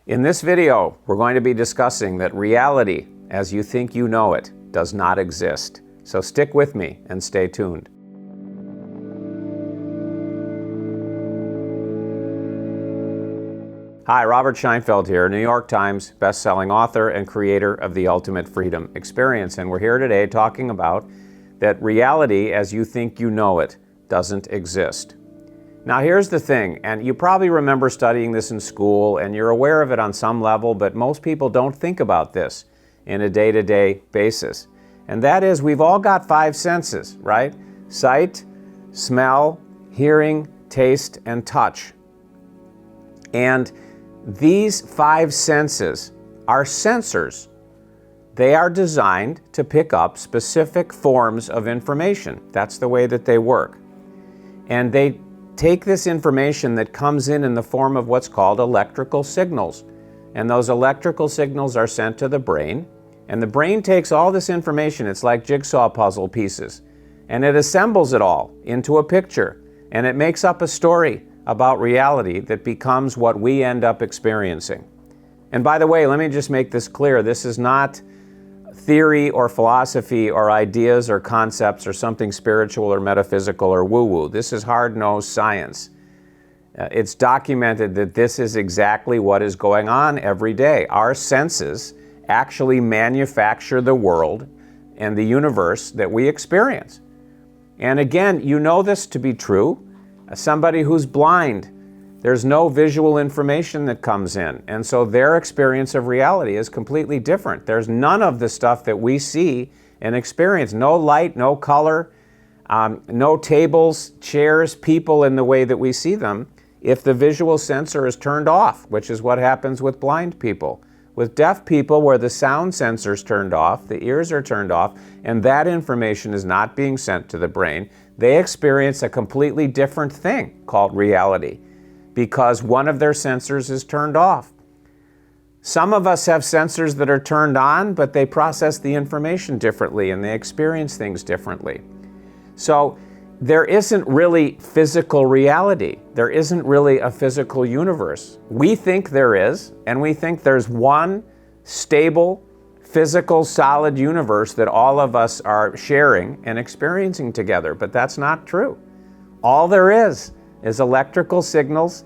In this video, we're going to be discussing that reality, as you think you know it, does not exist. So stick with me and stay tuned. Hi, Robert Scheinfeld here, New York Times best-selling author and creator of The Ultimate Freedom Experience. And we're here today talking about that reality, as you think you know it, doesn't exist. Now here's the thing, and you probably remember studying this in school and you're aware of it on some level, but most people don't think about this in a day-to-day basis. And that is, we've all got five senses, right? Sight, smell, hearing, taste, and touch. And these five senses are sensors. They are designed to pick up specific forms of information. That's the way that they work. And they take this information that comes in the form of what's called electrical signals. And those electrical signals are sent to the brain. And the brain takes all this information, it's like jigsaw puzzle pieces, and it assembles it all into a picture. And it makes up a story about reality that becomes what we end up experiencing. And by the way, let me just make this clear. This is not theory or philosophy or ideas or concepts or something spiritual or metaphysical or woo-woo. This is hard-nosed science. It's documented that this is exactly what is going on every day. Our senses actually manufacture the world and the universe that we experience. And again, you know this to be true. Somebody who's blind, there's no visual information that comes in, and so their experience of reality is completely different. There's none of the stuff that we see and experience. No light, no color, no tables, chairs, people in the way that we see them if the visual sensor is turned off, which is what happens with blind people. With deaf people, where the sound sensor's turned off, the ears are turned off, and that information is not being sent to the brain, they experience a completely different thing called reality, because one of their sensors is turned off. Some of us have sensors that are turned on, but they process the information differently and they experience things differently. So there isn't really physical reality. There isn't really a physical universe. We think there is, and we think there's one stable, physical, solid universe that all of us are sharing and experiencing together, but that's not true. All there is electrical signals,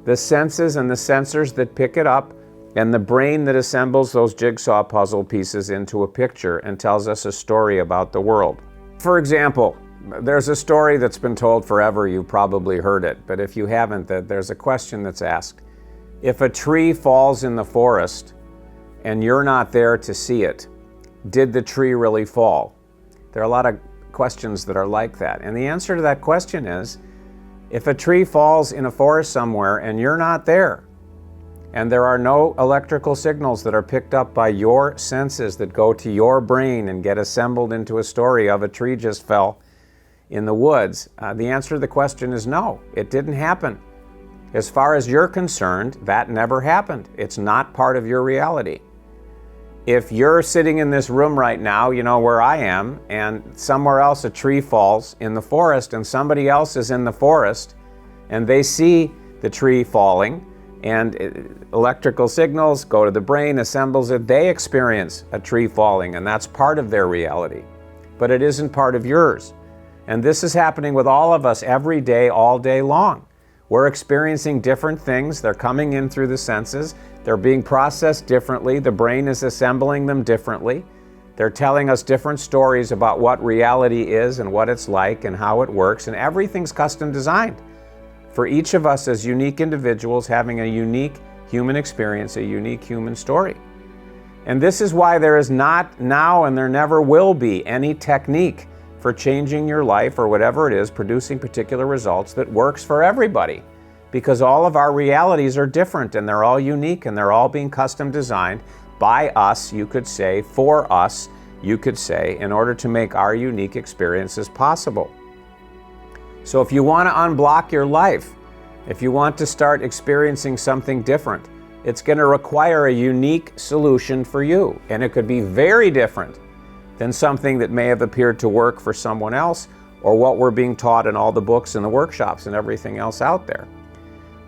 the senses and the sensors that pick it up, and the brain that assembles those jigsaw puzzle pieces into a picture and tells us a story about the world. For example, there's a story that's been told forever, you've probably heard it, but if you haven't, there's a question that's asked. If a tree falls in the forest and you're not there to see it, did the tree really fall? There are a lot of questions that are like that. And the answer to that question is, if a tree falls in a forest somewhere and you're not there, and there are no electrical signals that are picked up by your senses that go to your brain and get assembled into a story of a tree just fell in the woods, the answer to the question is no, it didn't happen. As far as you're concerned, that never happened. It's not part of your reality. If you're sitting in this room right now, you know where I am, and somewhere else a tree falls in the forest and somebody else is in the forest and they see the tree falling and electrical signals go to the brain, assembles it, they experience a tree falling and that's part of their reality. But it isn't part of yours. And this is happening with all of us every day, all day long. We're experiencing different things. They're coming in through the senses. They're being processed differently. The brain is assembling them differently. They're telling us different stories about what reality is and what it's like and how it works. And everything's custom designed for each of us as unique individuals having a unique human experience, a unique human story. And this is why there is not now and there never will be any technique for changing your life or whatever it is, producing particular results that works for everybody. Because all of our realities are different and they're all unique and they're all being custom designed by us, you could say, for us, you could say, in order to make our unique experiences possible. So if you want to unblock your life, if you want to start experiencing something different, it's going to require a unique solution for you. And it could be very different than something that may have appeared to work for someone else or what we're being taught in all the books and the workshops and everything else out there.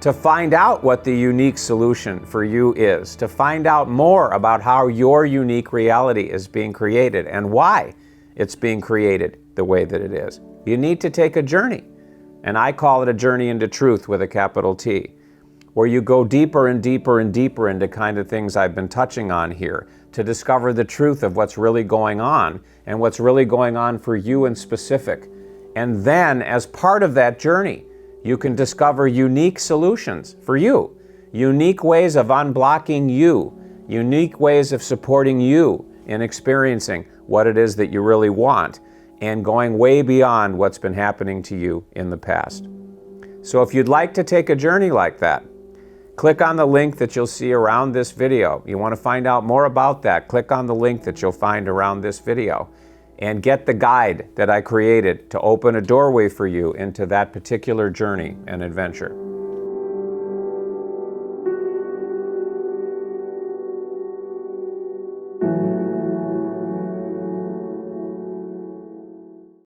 to find out what the unique solution for you is, to find out more about how your unique reality is being created and why it's being created the way that it is. You need to take a journey, and I call it a journey into truth with a capital T, where you go deeper and deeper and deeper into kind of things I've been touching on here to discover the truth of what's really going on and what's really going on for you in specific. And then, as part of that journey, you can discover unique solutions for you, unique ways of unblocking you, unique ways of supporting you in experiencing what it is that you really want and going way beyond what's been happening to you in the past. So if you'd like to take a journey like that, click on the link that you'll see around this video. You want to find out more about that, click on the link that you'll find around this video and get the guide that I created to open a doorway for you into that particular journey and adventure.